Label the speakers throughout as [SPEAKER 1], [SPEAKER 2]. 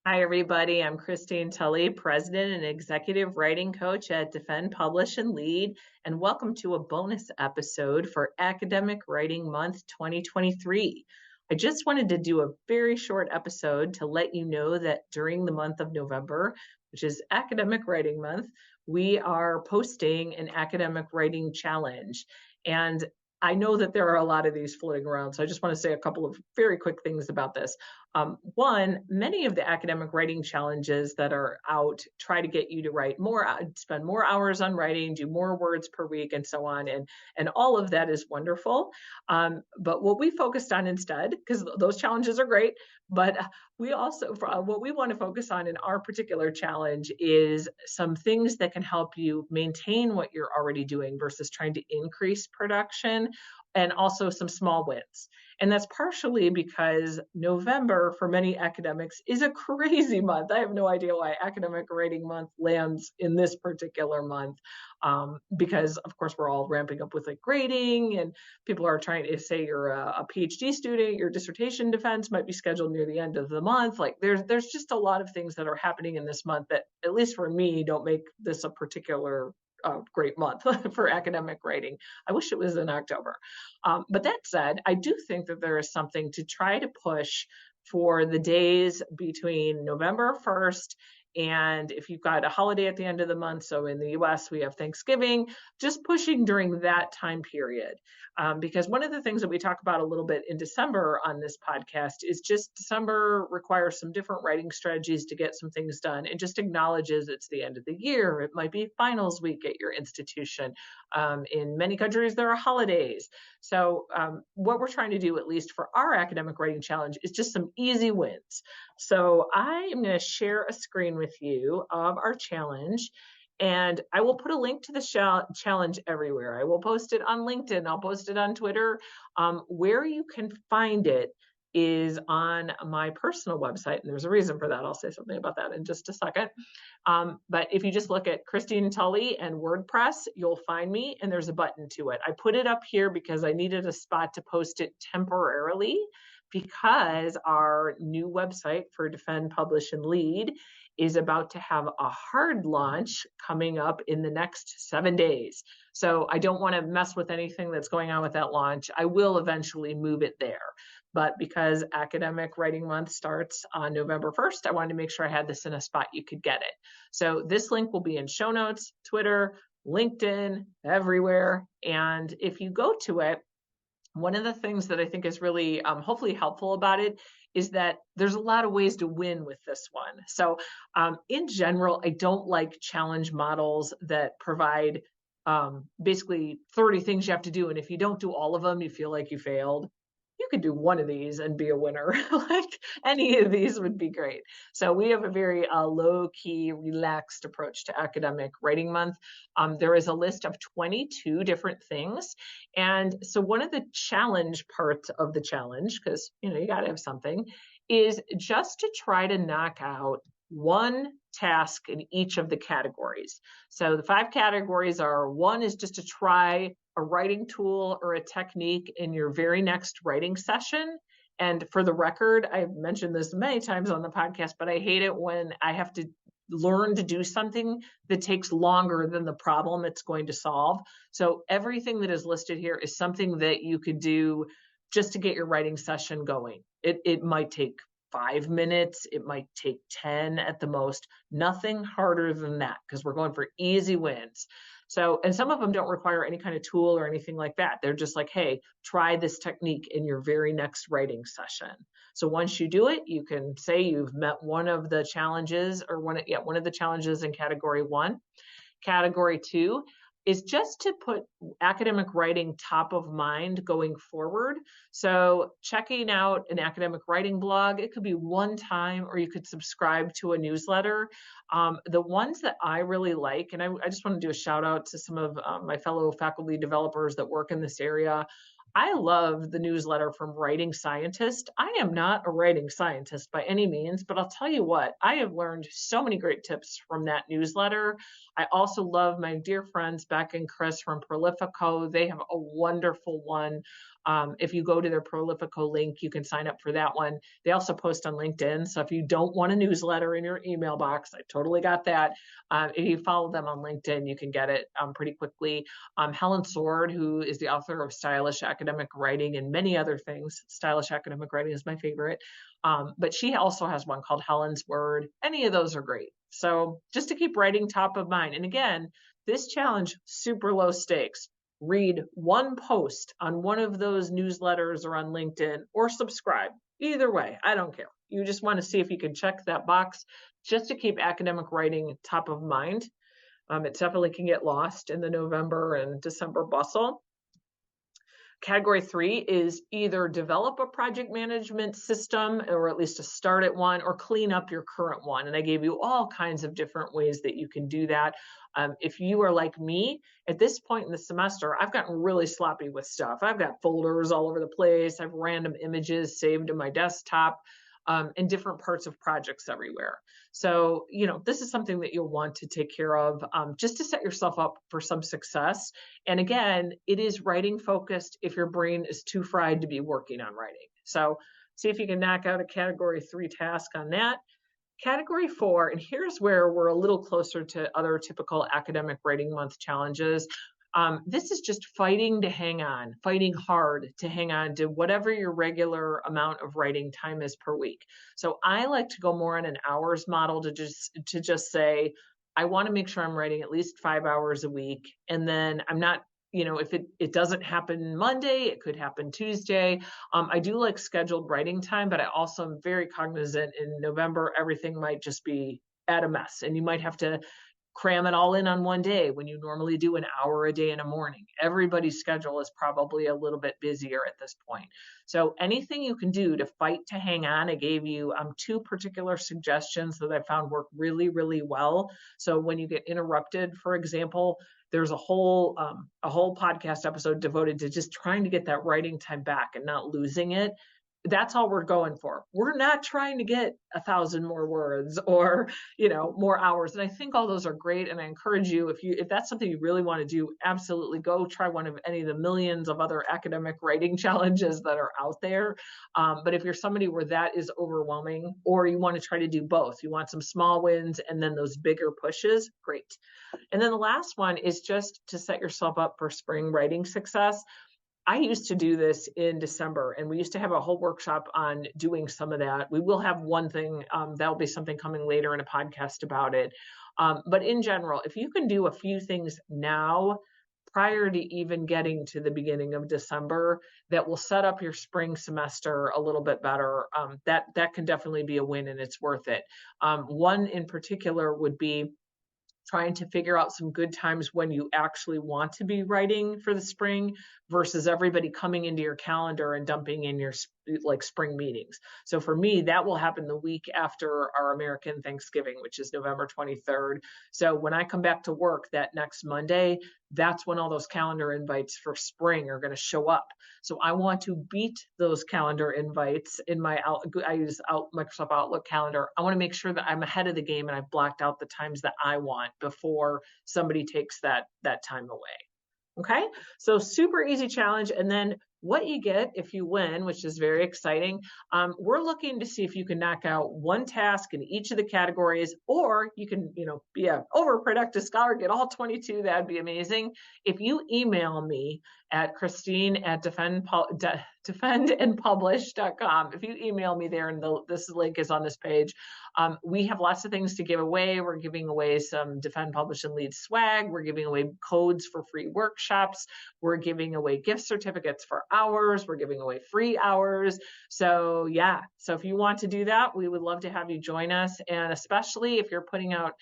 [SPEAKER 1] Hi, everybody. I'm Christine Tulley, President and Executive Writing Coach at Defend, Publish, and Lead, and welcome to a bonus episode for Academic Writing Month 2023. I just wanted to do a very short episode to let you know that during the month of November, which is Academic Writing Month, we are posting an academic writing challenge. And I know that there are a lot of these floating around, so I just want to say a couple of very quick things about this. One, many of the academic writing challenges that are out try to get you to write more, spend more hours on writing, do more words per week, and so on. And all of that is wonderful. But what we focused on instead, because those challenges are great, but we also, what we want to focus on in our particular challenge is some things that can help you maintain what you're already doing versus trying to increase production, and also some small wins. And that's partially because November for many academics is a crazy month. I have no idea why Academic Writing Month lands in this particular month, because of course we're all ramping up with like grading, and people are trying to say you're a PhD student, your dissertation defense might be scheduled near the end of the month. Like there's just a lot of things that are happening in this month that, at least for me, don't make this a particular great month for academic writing. I wish it was in October. But that said, I do think that there is something to try to push for the days between November 1st and if you've got a holiday at the end of the month, so in the US we have Thanksgiving, just pushing during that time period. Because one of the things that we talk about a little bit in December on this podcast is just December requires some different writing strategies to get some things done, and just acknowledges it's the end of the year. It might be finals week at your institution. In many countries, there are holidays. So what we're trying to do, at least for our academic writing challenge, is just some easy wins. So I am going to share a screen with you of our challenge, and I will put a link to the challenge everywhere. I will post it on LinkedIn. I'll post it on Twitter. Where you can find it is on my personal website, and there's a reason for that. I'll say something about that in just a second. But if you just look at Christine Tulley and WordPress, you'll find me, and there's a button to it. I put it up here because I needed a spot to post it temporarily, because our new website for Defend, Publish, and Lead is about to have a hard launch coming up in the next 7 days. So I don't want to mess with anything that's going on with that launch. I will eventually move it there. But because Academic Writing Month starts on November 1st, I wanted to make sure I had this in a spot you could get it. So this link will be in show notes, Twitter, LinkedIn, everywhere. And if you go to it, one of the things that I think is really hopefully helpful about it is that there's a lot of ways to win with this one. So in general, I don't like challenge models that provide basically 30 things you have to do. And if you don't do all of them, you feel like you failed. You could do one of these and be a winner. Like any of these would be great. So we have a very low-key, relaxed approach to Academic Writing Month. There is a list of 22 different things. And so one of the challenge parts of the challenge, because you got to have something, is just to try to knock out one task in each of the categories. So the 5 categories are: one is just to try a writing tool or a technique in your very next writing session. And for the record, I've mentioned this many times on the podcast, but I hate it when I have to learn to do something that takes longer than the problem it's going to solve. So everything that is listed here is something that you could do just to get your writing session going. It might take 5 minutes, it might take 10 at the most, nothing harder than that, because we're going for easy wins. So, and some of them don't require any kind of tool or anything like that. They're just like, hey, try this technique in your very next writing session. So once you do it, you can say you've met one of the challenges, or one of the challenges in category 1. Category 2 is just to put academic writing top of mind going forward. So checking out an academic writing blog, it could be one time, or you could subscribe to a newsletter. The ones that I really like, and I just want to do a shout out to some of my fellow faculty developers that work in this area. I love the newsletter from Writing Scientist. I am not a writing scientist by any means, but I'll tell you what, I have learned so many great tips from that newsletter. I also love my dear friends Beck and Chris from Prolifico. They have a wonderful one If you go to their Prolifico link, you can sign up for that one. They also post on LinkedIn. So if you don't want a newsletter in your email box, I totally got that. If you follow them on LinkedIn, you can get it pretty quickly. Helen Sword, who is the author of Stylish Academic Writing and many other things. Stylish Academic Writing is my favorite. But she also has one called Helen's Word. Any of those are great. So just to keep writing top of mind. And again, this challenge, super low stakes. Read one post on one of those newsletters or on LinkedIn, or subscribe. Either way, I don't care. You just want to see if you can check that box just to keep academic writing top of mind. It definitely can get lost in the November and December bustle. Category 3 is either develop a project management system, or at least to start at one, or clean up your current one. And I gave you all kinds of different ways that you can do that. If you are like me, at this point in the semester, I've gotten really sloppy with stuff. I've got folders all over the place. I have random images saved to my desktop. And different parts of projects everywhere. So, this is something that you'll want to take care of just to set yourself up for some success. And again, it is writing focused if your brain is too fried to be working on writing. So see if you can knock out a category 3 task on that. Category 4, and here's where we're a little closer to other typical academic writing month challenges. This is just fighting to hang on, fighting hard to hang on to whatever your regular amount of writing time is per week. So I like to go more on an hours model to just say, I want to make sure I'm writing at least 5 hours a week. And then I'm not, if it doesn't happen Monday, it could happen Tuesday. I do like scheduled writing time, but I also am very cognizant in November, everything might just be at a mess, and you might have to cram it all in on one day when you normally do an hour a day in a morning. Everybody's schedule is probably a little bit busier at this point. So anything you can do to fight to hang on. I gave you 2 particular suggestions that I found work really, really well. So when you get interrupted, for example, there's a whole podcast episode devoted to just trying to get that writing time back and not losing it. That's all we're going for. We're not trying to get 1,000 more words or, more hours. And I think all those are great. And I encourage you, if that's something you really want to do, absolutely go try one of any of the millions of other academic writing challenges that are out there. But if you're somebody where that is overwhelming, or you want to try to do both, you want some small wins and then those bigger pushes, great. And then the last one is just to set yourself up for spring writing success. I used to do this in December, and we used to have a whole workshop on doing some of that. We will have one thing, that'll be something coming later in a podcast about it. But in general, if you can do a few things now, prior to even getting to the beginning of December, that will set up your spring semester a little bit better, that can definitely be a win, and it's worth it. One in particular would be trying to figure out some good times when you actually want to be writing for the spring versus everybody coming into your calendar and dumping in your spring meetings. So for me, that will happen the week after our American Thanksgiving, which is November 23rd. So when I come back to work that next Monday, that's when all those calendar invites for spring are going to show up. So I want to beat those calendar invites in I use Microsoft Outlook calendar. I want to make sure that I'm ahead of the game and I've blocked out the times that I want before somebody takes that time away. Okay, so super easy challenge. And then what you get if you win, which is very exciting, we're looking to see if you can knock out one task in each of the categories, or you can, be an overproductive scholar, get all 22. That'd be amazing. If you email me at Christine@defendandpublish.com, if you email me there, and this link is on this page, we have lots of things to give away. We're giving away some Defend, Publish, and Lead swag. We're giving away codes for free workshops. We're giving away gift certificates for hours. We're giving away free hours. So yeah, so if you want to do that, we would love to have you join us. And especially if you're putting out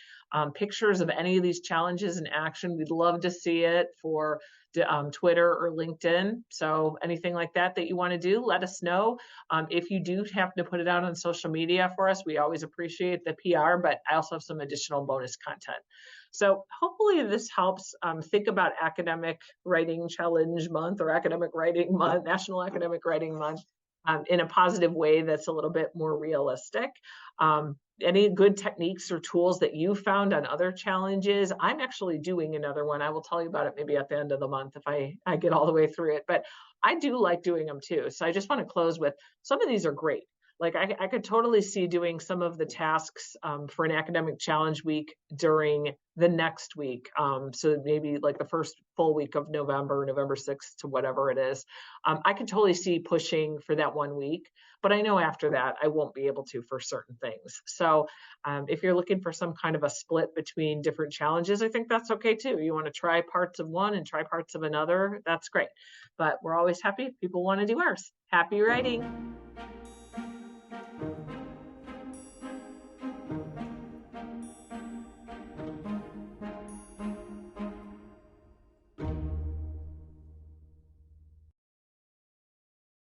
[SPEAKER 1] pictures of any of these challenges in action, we'd love to see it for Twitter or LinkedIn. So anything like that you want to do, let us know. If you do happen to put it out on social media for us, we always appreciate the PR, but I also have some additional bonus content. So hopefully this helps think about Academic Writing Challenge Month or Academic Writing Month, National Academic Writing Month in a positive way that's a little bit more realistic. any good techniques or tools that you found on other challenges. I'm actually doing another one. I will tell you about it maybe at the end of the month if I get all the way through it. But I do like doing them too. So I just want to close with some of these are great. Like I could totally see doing some of the tasks for an academic challenge week during the next week. So maybe like the first full week of November, November 6th to whatever it is. I could totally see pushing for that 1 week, but I know after that I won't be able to for certain things. So if you're looking for some kind of a split between different challenges, I think that's okay too. You want to try parts of one and try parts of another, that's great. But we're always happy if people want to do ours. Happy writing.